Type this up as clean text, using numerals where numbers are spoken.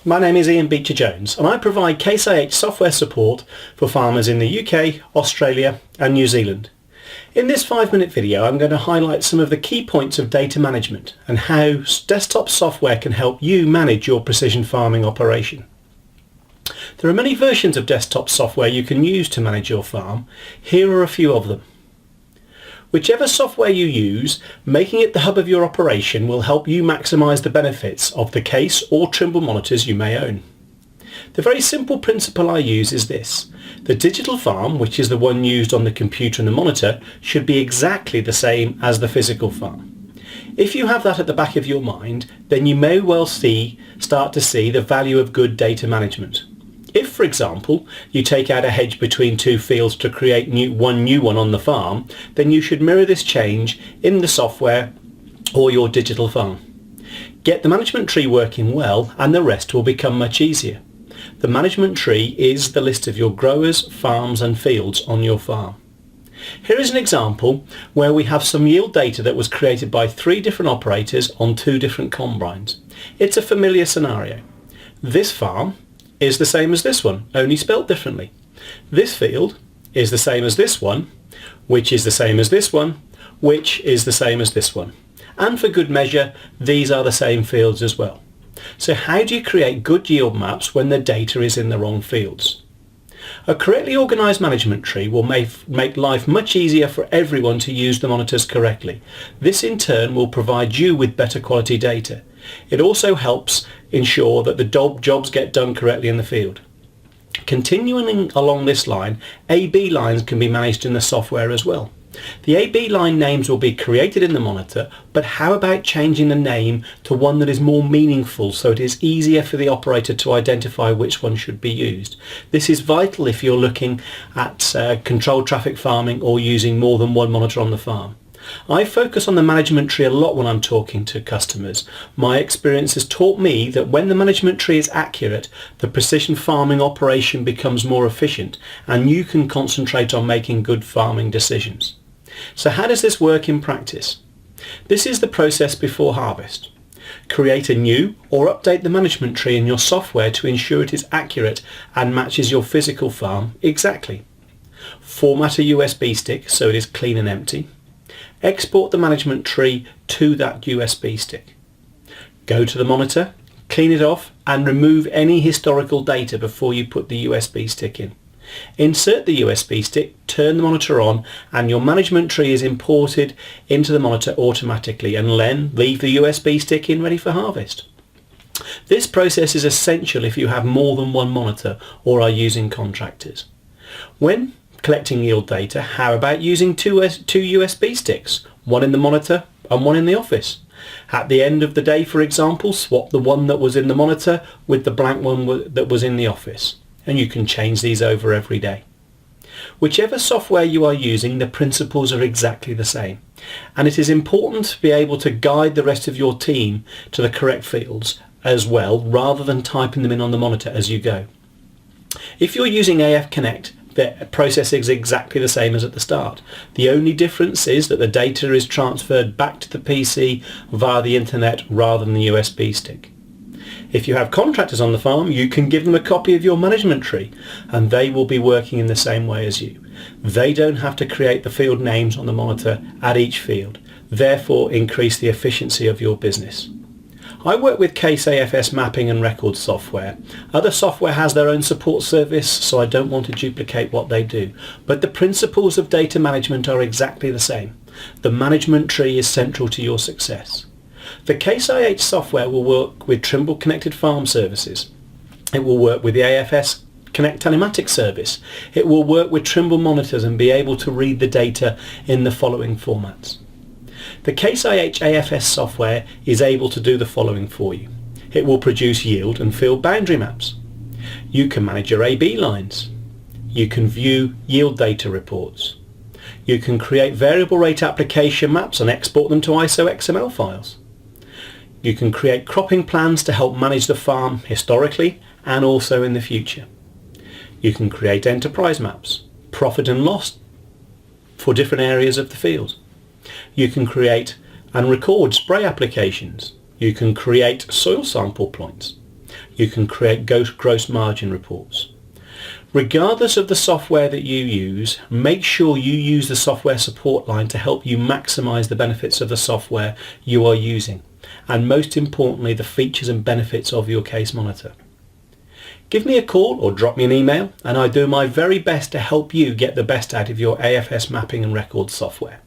my name is Ian Beecher-Jones and I provide Case IH software support for farmers in the UK, Australia and New Zealand. In this 5-minute video I'm going to highlight some of the key points of data management and how desktop software can help you manage your precision farming operation. There are many versions of desktop software you can use to manage your farm. Here are a few of them. Whichever software you use, making it the hub of your operation will help you maximise the benefits of the case or Trimble monitors you may own. The very simple principle I use is this. The digital farm, which is the one used on the computer and the monitor, should be exactly the same as the physical farm. If you have that at the back of your mind, then you may well start to see the value of good data management. If, for example, you take out a hedge between two fields to create one new one on the farm, then you should mirror this change in the software or your digital farm. Get the management tree working well and the rest will become much easier. The management tree is the list of your growers, farms and fields on your farm. Here is an example where we have some yield data that was created by 3 different operators on 2 different combines. It's a familiar scenario. This farm is the same as this one, only spelt differently. This field is the same as this one, which is the same as this one, which is the same as this one. And for good measure, these are the same fields as well. So how do you create good yield maps when the data is in the wrong fields? A correctly organised management tree will make life much easier for everyone to use the monitors correctly. This in turn will provide you with better quality data. It also helps ensure that the jobs get done correctly in the field. Continuing along this line, AB lines can be managed in the software as well. The AB line names will be created in the monitor, but how about changing the name to one that is more meaningful so it is easier for the operator to identify which one should be used? This is vital if you're looking at controlled traffic farming or using more than one monitor on the farm. I focus on the management tree a lot when I'm talking to customers. My experience has taught me that when the management tree is accurate, the precision farming operation becomes more efficient and you can concentrate on making good farming decisions. So how does this work in practice? This is the process before harvest. Create a new or update the management tree in your software to ensure it is accurate and matches your physical farm exactly. Format a USB stick so it is clean and empty. Export the management tree to that USB stick. Go to the monitor, clean it off and remove any historical data before you put the USB stick in. Insert the USB stick, turn the monitor on and your management tree is imported into the monitor automatically and then leave the USB stick in ready for harvest. This process is essential if you have more than one monitor or are using contractors. When collecting yield data, how about using two USB sticks, one in the monitor and one in the office? At the end of the day, for example, swap the one that was in the monitor with the blank one that was in the office, and you can change these over every day. Whichever software you are using, the principles are exactly the same, and it is important to be able to guide the rest of your team to the correct fields as well, rather than typing them in on the monitor as you go. If you're using AF Connect, the process is exactly the same as at the start. The only difference is that the data is transferred back to the PC via the internet rather than the USB stick. If you have contractors on the farm, you can give them a copy of your management tree and they will be working in the same way as you. They don't have to create the field names on the monitor at each field, therefore increase the efficiency of your business. I work with Case AFS Mapping and record software. Other software has their own support service, so I don't want to duplicate what they do. But the principles of data management are exactly the same. The management tree is central to your success. The Case IH software will work with Trimble Connected Farm Services. It will work with the AFS Connect Telematics service. It will work with Trimble monitors and be able to read the data in the following formats. The Case IH AFS software is able to do the following for you. It will produce yield and field boundary maps. You can manage your AB lines. You can view yield data reports. You can create variable rate application maps and export them to ISO XML files. You can create cropping plans to help manage the farm historically and also in the future. You can create enterprise maps, profit and loss for different areas of the field. You can create and record spray applications. You can create soil sample points. You can create gross margin reports. Regardless of the software that you use, make sure you use the software support line to help you maximize the benefits of the software you are using, and most importantly, the features and benefits of your case monitor. Give me a call or drop me an email, and I do my very best to help you get the best out of your AFS mapping and records software.